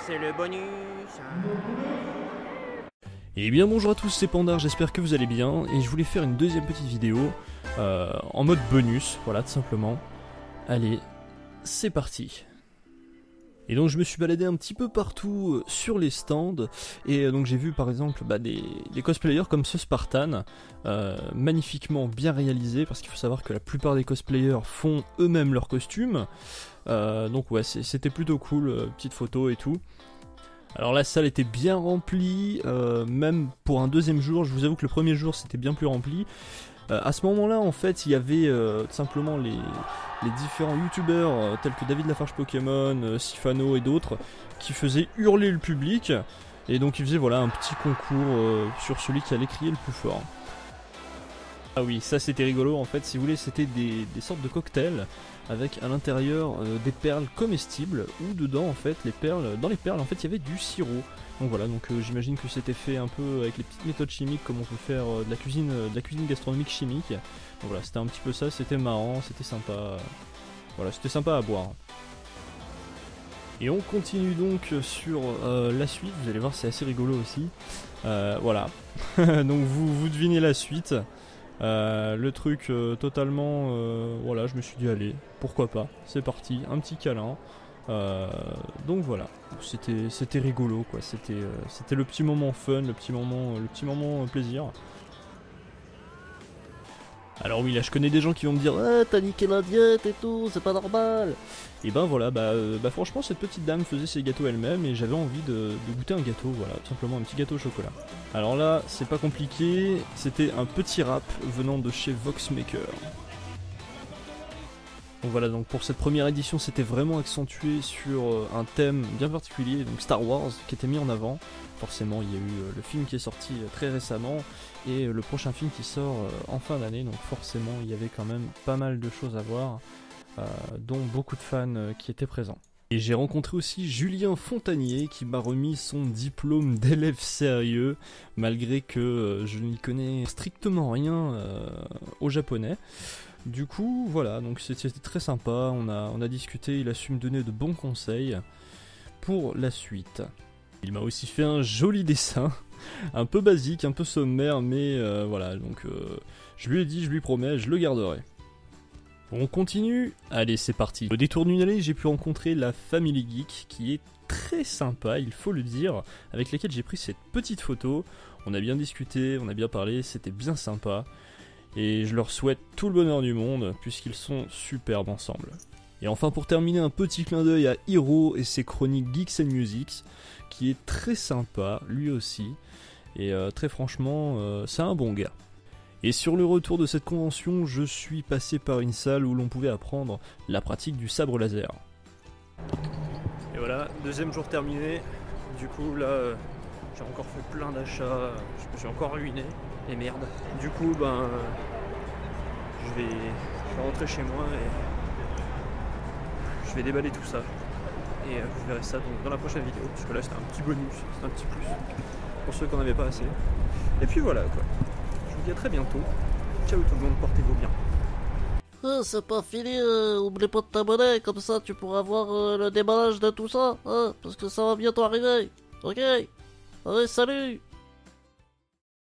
c'est le bonus. Et bien bonjour à tous, c'est Pandar, j'espère que vous allez bien, et je voulais faire une deuxième petite vidéo en mode bonus, voilà tout simplement. Allez, c'est parti. Et donc je me suis baladé un petit peu partout sur les stands, et donc j'ai vu par exemple des cosplayers comme ce Spartan, magnifiquement bien réalisé, parce qu'il faut savoir que la plupart des cosplayers font eux-mêmes leurs costumes, donc ouais c'était plutôt cool, petite photo et tout. Alors la salle était bien remplie, même pour un deuxième jour. Je vous avoue que le premier jour c'était bien plus rempli. À ce moment-là en fait il y avait tout simplement les différents youtubeurs tels que David Lafarge Pokémon, Sifano et d'autres qui faisaient hurler le public. Et donc ils faisaient voilà un petit concours sur celui qui allait crier le plus fort. Ah oui, ça c'était rigolo en fait, si vous voulez c'était des sortes de cocktails avec à l'intérieur des perles comestibles où dedans en fait dans les perles en fait il y avait du sirop. Donc voilà, donc j'imagine que c'était fait un peu avec les petites méthodes chimiques comme on peut faire de la cuisine gastronomique chimique. Donc voilà, c'était un petit peu ça, c'était marrant, c'était sympa. Voilà, c'était sympa à boire. Et on continue donc sur la suite, vous allez voir c'est assez rigolo aussi. Voilà, donc vous devinez la suite. Le truc totalement voilà, je me suis dit allez pourquoi pas, c'est parti, un petit câlin, donc voilà, c'était rigolo quoi, c'était le petit moment fun, le petit moment plaisir. Alors oui, là je connais des gens qui vont me dire ah t'as niqué la diète et tout, c'est pas normal. Et ben voilà, franchement cette petite dame faisait ses gâteaux elle-même et j'avais envie de goûter un gâteau, voilà, tout simplement un petit gâteau au chocolat. Alors là, c'est pas compliqué, c'était un petit rap venant de chez Voxmaker. Donc voilà, donc pour cette première édition c'était vraiment accentué sur un thème bien particulier, donc Star Wars qui était mis en avant. Forcément il y a eu le film qui est sorti très récemment et le prochain film qui sort en fin d'année, donc forcément il y avait quand même pas mal de choses à voir, dont beaucoup de fans qui étaient présents. Et j'ai rencontré aussi Julien Fontanier qui m'a remis son diplôme d'élève sérieux, malgré que je n'y connais strictement rien au japonais. Du coup, voilà, donc c'était très sympa, on a discuté, il a su me donner de bons conseils pour la suite. Il m'a aussi fait un joli dessin, un peu basique, un peu sommaire, mais voilà, donc je lui ai dit, je lui promets, je le garderai. On continue. Allez, c'est parti. Au détour d'une allée, j'ai pu rencontrer la Family Geek, qui est très sympa, il faut le dire, avec laquelle j'ai pris cette petite photo. On a bien discuté, on a bien parlé, c'était bien sympa. Et je leur souhaite tout le bonheur du monde, puisqu'ils sont superbes ensemble. Et enfin, pour terminer, un petit clin d'œil à Hiro et ses chroniques Geeks and Music, qui est très sympa, lui aussi. Et très franchement, c'est un bon gars. Et sur le retour de cette convention, je suis passé par une salle où l'on pouvait apprendre la pratique du sabre laser. Et voilà, deuxième jour terminé. Du coup là, j'ai encore fait plein d'achats, je me suis encore ruiné, et merde. Du coup je vais rentrer chez moi et je vais déballer tout ça. Et vous verrez ça donc dans la prochaine vidéo, parce que là c'était un petit bonus, c'est un petit plus, pour ceux qui n'en avaient pas assez. Et puis voilà quoi. Je vous dis à très bientôt. Ciao tout le monde, portez-vous bien. C'est pas fini, oublie pas de t'abonner, comme ça tu pourras voir le déballage de tout ça, parce que ça va bientôt arriver. Ok, allez, salut.